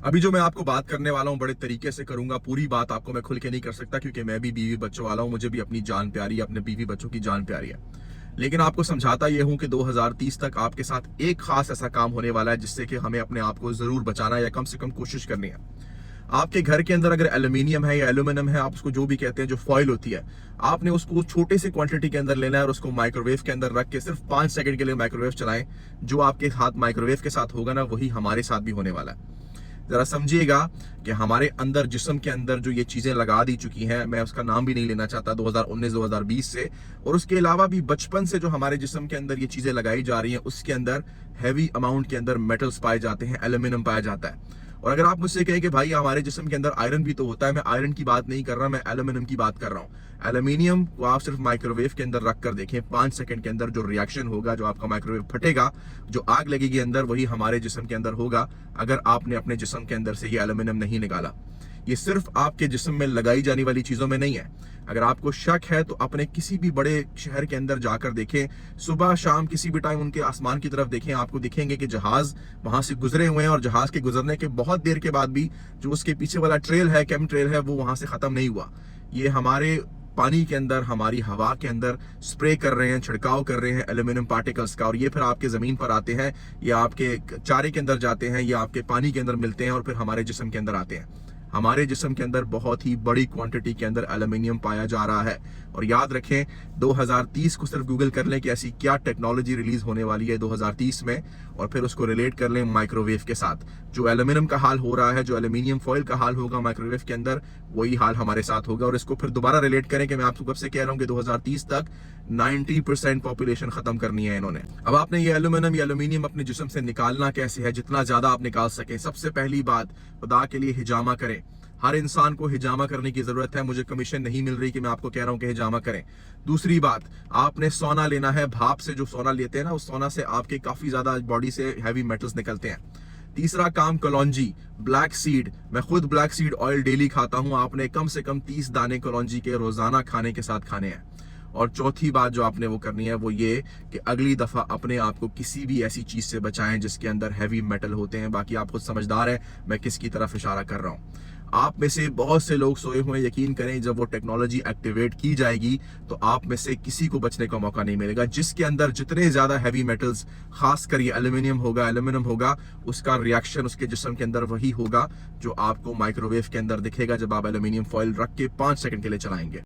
अभी जो मैं आपको बात करने वाला हूँ बड़े तरीके से करूंगा। पूरी बात आपको मैं खुल के नहीं कर सकता क्योंकि मैं भी बीवी बच्चों वाला हूँ, मुझे भी अपनी जान प्यारी है, अपने बीवी बच्चों की जान प्यारी है। लेकिन आपको समझाता ये हूं कि 2030 तक आपके साथ एक खास ऐसा काम होने वाला है जिससे कि हमें अपने आप को जरूर बचाना है या कम से कम कोशिश करनी है। आपके घर के अंदर अगर एल्यूमिनियम है या एल्यूमिनियम है, आप उसको जो भी कहते हैं, जो फॉइल होती है, आपने उसको छोटे से क्वांटिटी के अंदर लेना है और उसको माइक्रोवेव के अंदर रख के सिर्फ 5 सेकंड के लिए माइक्रोवेव चलाएं। जो आपके हाथ माइक्रोवेव के साथ होगा ना, वही हमारे साथ भी होने वाला है। जरा समझिएगा कि हमारे अंदर, जिस्म के अंदर जो ये चीजें लगा दी चुकी हैं, मैं उसका नाम भी नहीं लेना चाहता, 2019-2020 से, और उसके अलावा भी बचपन से जो हमारे जिस्म के अंदर ये चीजें लगाई जा रही हैं, उसके अंदर हैवी अमाउंट के अंदर मेटल्स पाए जाते हैं, एल्यूमिनियम पाया जाता है। और अगर आप मुझसे कहें कि भाई हमारे जिस्म के अंदर आयरन भी तो होता है, मैं आयरन की बात नहीं कर रहा, मैं एल्यूमिनियम की बात कर रहा हूँ। एल्यूमिनियम को आप सिर्फ माइक्रोवेव के अंदर रख कर देखें, 5 सेकंड के अंदर जो रिएक्शन होगा, जो आपका माइक्रोवेव फटेगा, जो आग लगेगी अंदर, वही हमारे जिस्म के अंदर होगा अगर आपने अपने जिस्म के अंदर से ये एल्यूमिनियम नहीं निकाला। ये सिर्फ आपके जिस्म में लगाई जाने वाली चीजों में नहीं है। अगर आपको शक है तो अपने किसी भी बड़े शहर के अंदर जाकर देखें, सुबह शाम किसी भी टाइम उनके आसमान की तरफ देखें, आपको दिखेंगे कि जहाज वहां से गुजरे हुए हैं और जहाज के गुजरने के बहुत देर के बाद भी जो उसके पीछे वाला ट्रेल है, केम ट्रेल है, वो वहां से खत्म नहीं हुआ। ये हमारे पानी के अंदर, हमारी हवा के अंदर स्प्रे कर रहे हैं, छिड़काव कर रहे हैं एल्यूमिनियम पार्टिकल्स का, और ये फिर आपके जमीन पर आते हैं, या आपके चारे के अंदर जाते हैं, या आपके पानी के अंदर मिलते हैं और फिर हमारे जिस्म के अंदर आते हैं। हमारे जिस्म के अंदर बहुत ही बड़ी क्वांटिटी के अंदर एल्यूमिनियम पाया जा रहा है। और याद रखें, 2030 को सिर्फ गूगल कर लें कि ऐसी क्या टेक्नोलॉजी रिलीज होने वाली है 2030 में, और फिर उसको रिलेट कर लें माइक्रोवेव के साथ। जो एल्यूमिनियम का हाल हो रहा है, जो एल्यूमिनियम फॉइल का हाल होगा माइक्रोवेव के अंदर, वही हाल हमारे साथ होगा। और इसको फिर दोबारा रिलेट करें कि मैं आपको कब से कह रहा हूं कि 2030 तक 90% पॉपुलेशन खत्म करनी है इन्होंने। अब आपने ये एल्यूमिनियम अपने जिस्म से निकालना कैसे है, जितना ज्यादा आप निकाल सके। सबसे पहली बात, खुदा के लिए हिजामा करें। हर इंसान को हिजामा करने की जरूरत है, मुझे कमीशन नहीं मिल रही कि मैं आपको कह रहा हूं कि हिजामा करें। दूसरी बात, आपने सोना लेना है। भाप से जो सोना लेते हैं ना, उस सोना से आपके काफी ज्यादा बॉडी से हैवी मेटल्स निकलते हैं। तीसरा काम, कलौंजी, ब्लैक सीड। मैं खुद ब्लैक सीड ऑयल डेली खाता हूं। आपने कम से कम 30 दाने कलौंजी के रोजाना खाने के साथ खाने हैं। और चौथी बात जो आपने वो करनी है वो ये कि अगली दफा अपने आप को किसी भी ऐसी चीज से बचाएं जिसके अंदर हैवी मेटल होते हैं। बाकी आप खुद समझदार हैं मैं किसकी तरफ इशारा कर रहा हूं। आप में से बहुत से लोग सोए हुए, यकीन करें, जब वो टेक्नोलॉजी एक्टिवेट की जाएगी तो आप में से किसी को बचने का मौका नहीं मिलेगा। जिसके अंदर जितने ज्यादा हैवी मेटल्स, खासकर ये एल्यूमिनियम होगा, उसका रिएक्शन उसके जिस्म के अंदर वही होगा जो आपको माइक्रोवेव के अंदर दिखेगा जब आप एल्यूमिनियम फॉइल रख के 5 सेकंड के लिए चलाएंगे।